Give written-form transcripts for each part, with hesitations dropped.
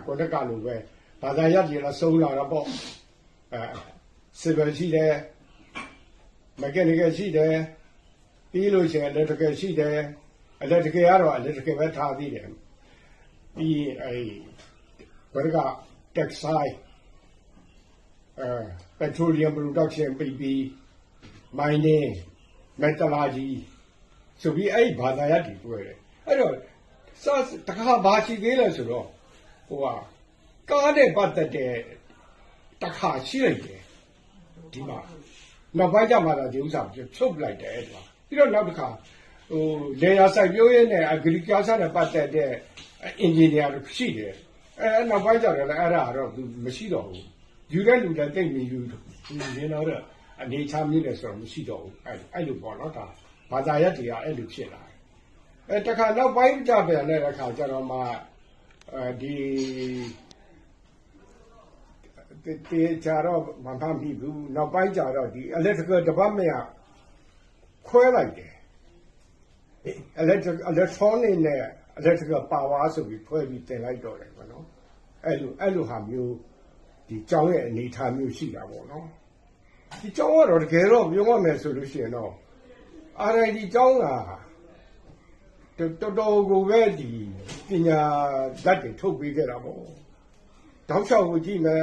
ကိုတက်ကလိုပဲဘာသာရပ်တွေလည်းဆုံးလာတော့ပေါ့civil ရှိတယ် mechanical ရှိတယ်ပြီးလို့ရှိရင် electrical ရှိတယ် electrical ကတော့ electrical ပဲထားသေးတယ်ပြီးကိုတက်က textile petroleum production ပြီး mining metallurgy ဆိုပြီးအဲ့ဘာသာရပ်တွေတွဲတယ်အဲ့တော့တခါဘာရှိသေးလဲဆိုတော့ကားနဲ့ပတ်သက်တဲ့တခါရှိလိုက်တယ်ဒီမှာနောက်ပိုင်းကျမှလာဒီဥစ္စာချုပ်လိုက်တယ်အဲ့ဒါပြီးတော့နောက်တစ်ခါလေယာစိုက်ပျိုးရေးနဲ့ agriculture နဲ့ပတ်သက်တဲ့ engineer တွေရှိတယ်နောက်ပိုင်းကျတော့လည်းအဲ့ဒါတော့မရှိတော့ဘူးယူတဲ့လူတွေတိတ်မယူနေတော့အနေချမျိုးလဲဆိုတော့မရှိတော့ဘူးအဲ့လိုပေါ့နော်ဒါဘာသာရပ်တွေကအဲ့လိုဖြစ်လာတယ်တခါနောက်ပိုင်းကြပြန်တဲ့အခါကျတော့မှဒီကြတော့မဖမ်းပြီးဘူးနောက်ပိုင်းကြတော့ဒီ electrical department ကခွဲလိုက်တယ် electronic နဲ့ electrical power ဆိုပြီးခွဲပြီးတင်လိုက်တော့တယ်ပေါ့နော်အဲ့လိုဟာမျိုးဒီကျောင်းရဲ့အနေအထားမျိုးရှိတာပေါ့နော်ဒီကျောင်းကတော့တကယ်တော့ပြောရမယ်ဆိုလို့ရှိရင်တော့ RIT ကျောင်းကတော်တော်ကိုပဲဒီပညာဓာတ်တွေထုတ်ပေးခဲ့တာပေါ့တောက်လျှောက်ကိုကြည့်မယ်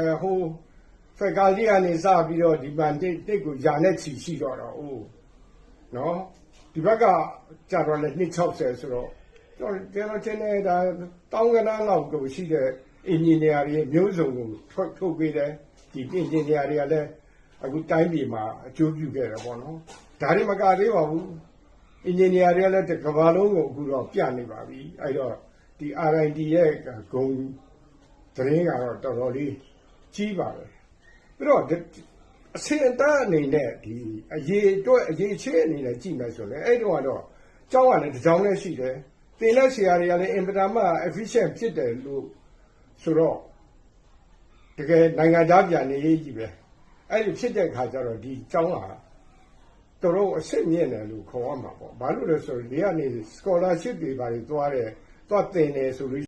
faculty ကနေစပြီးတော့ဒီမှာတိတ်ကိုယာနဲ့ချီရှိတော့နော်ဒီဘက်ကကြာတော့လည်း260ဆိုတော့ကျွန်တော်ချင်းနေတာတောင်းကနန်းလောက်ကိုရှိတဲ့ engineer တွေမျိုးစုံကိုထုတ်ပေးတယ်ဒီ engineer တွေကလည်းအခုတိုင်းပြည်မှာအကျိုးပြုခဲ့တယ်ပေါ့နော်ဒါတွေမကသေးပါဘူး engineer တွေကလည်းကမ္ဘာလုံးကိုအခုတော့ပြနေပါပြီအဲ့တော့ဒီ RIT ရဲ့ဂုဏ်သတင်းကတော့တော်တော်လေးကြီးပါတယ်ပြီးတော့အစင်အတန်းအနေနဲ့ဒီအရေးချဲအနေနဲ့ကြည့်မယ်ဆိုရင်အဲ့တော့ကျောင်းကလည်းတစ်ကြောင်းလည်းရှိတယ်သင်တဲ့ဆရာတွေကလည်းအင်ပတာမှ efficient ဖြစ်တယ်လို့ဆိုတော့တကယ်နိုင်ငံသားပြန်နေရေးကြီးပဲအဲ့ဒီဖြစ်တဲ့အခါကျတော့ဒီကျောင်းကတော်အစ်စ်မြင့်တယ်လို့ခေါ်ရမှာပေါ့ဘာလို့လဲဆိုတော့ဒီကနေ scholarship တွေပါသွားသင်တယ်ဆိုလို့